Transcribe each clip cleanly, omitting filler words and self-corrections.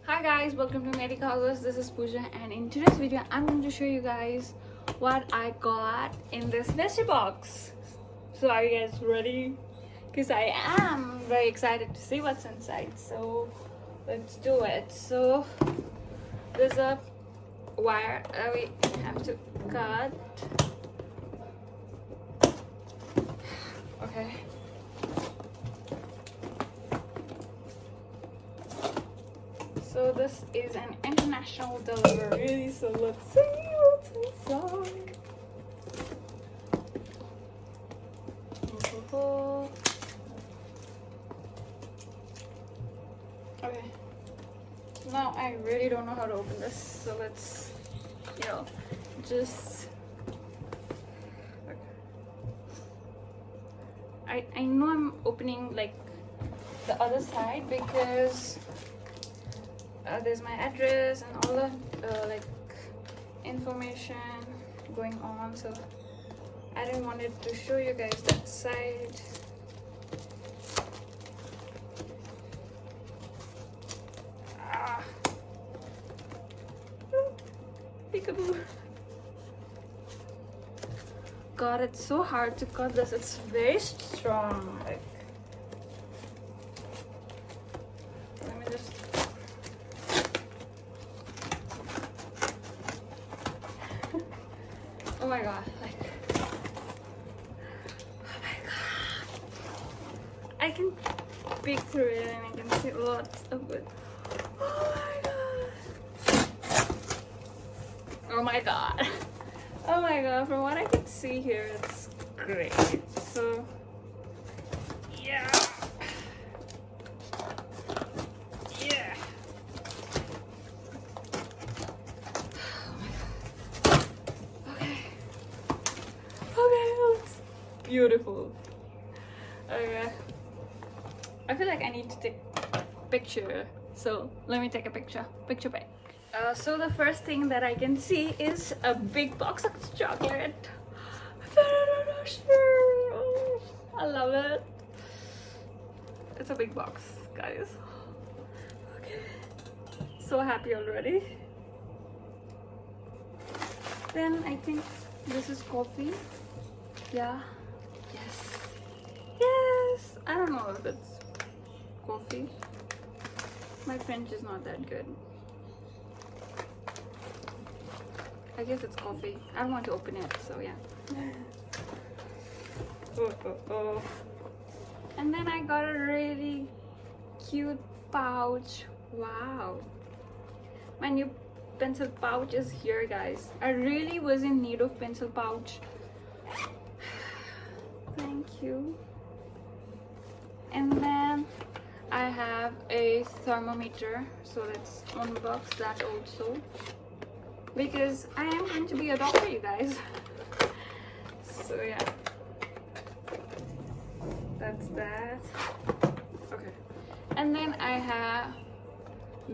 Hi guys, welcome to medicaugust. This is Pooja, and in today's video I'm going to show you guys what I got in this mystery box. So are you guys ready? Because I am very excited to see what's inside, so let's do it. So there's a wire that we have to cut. Okay. So this is an international delivery, so let's see what's inside. Okay. Now I really don't know how to open this, so let's, just... Okay. I know I'm opening like the other side because there's my address and all the like information going on, so I didn't want it to show you guys that side. Peekaboo. God, it's so hard to cut this. It's very strong. Like, let me just. Oh my god! Like, oh my god! I can peek through it and I can see lots of it. Oh my god! Oh my god! Oh my god! From what I can see here, it's great. So, yeah. Yeah. Okay, it looks beautiful. Okay. I feel like I need to take a picture, so let me take a picture. Picture back. So the first thing that I can see is a big box of chocolate. I love it. It's a big box, guys. Okay. So happy already. Then I think this is coffee. Yeah. Yes. Yes. I don't know if it's coffee. My French is not that good. I guess it's coffee. I don't want to open it, so yeah. Oh. And then I got a really cute pouch. Wow. My new pencil pouch is here, guys. I really was in need of pencil pouch. Thank you. And then I have a thermometer, so let's unbox that also, because I am going to be a doctor, you guys. So yeah, that's that. Okay. And then I have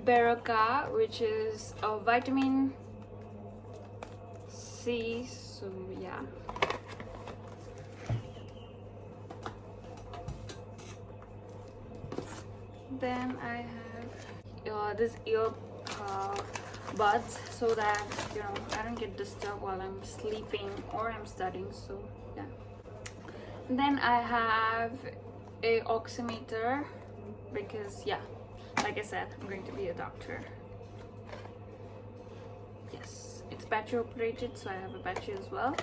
Berocca, which is a vitamin C, so yeah. Then I have this ear buds, so that I don't get disturbed while I'm sleeping or I'm studying, so yeah. And then I have a oximeter because yeah, like I said, I'm going to be a doctor. Yes, it's battery operated, so I have a battery as well.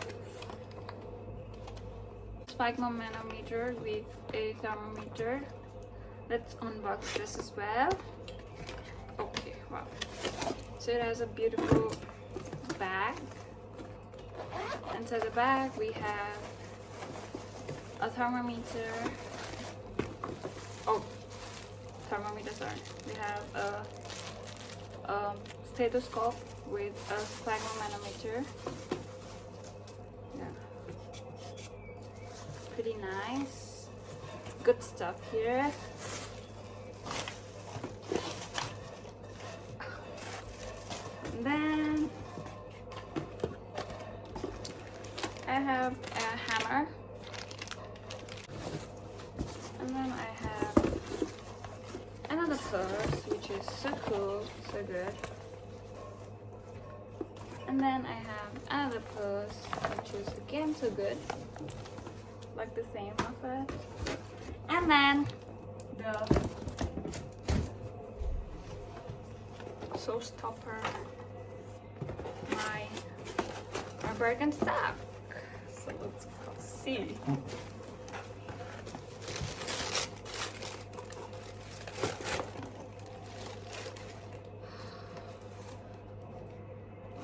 Manometer with a thermometer. Let's unbox this as well. Okay, wow. So it has a beautiful bag. Inside the bag we have a thermometer. Oh, thermometer, sorry. We have a stethoscope with a sphygmomanometer. Yeah. Pretty nice. Good stuff here. And then I have a hammer, and then I have another purse which is so cool, so good. And then I have another purse, which is again so good, like the same of it. And then the sauce topper, my Birkenstock. So let's go see.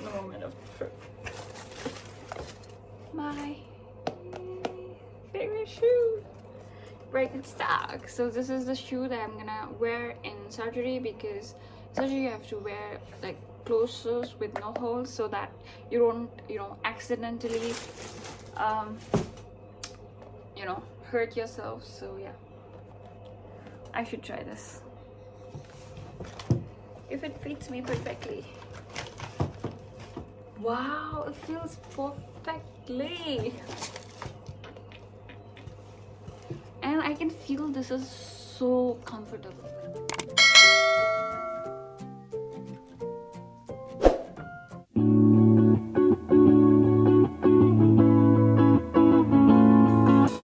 Moment of truth. My favorite shoe, Birkenstock. So this is the shoe that I'm gonna wear in surgery, because surgery you have to wear like closed shoes with no holes so that you don't, accidentally hurt yourself. So yeah, I should try this if it fits me perfectly. Wow, it feels perfectly, and I can feel this is so comfortable.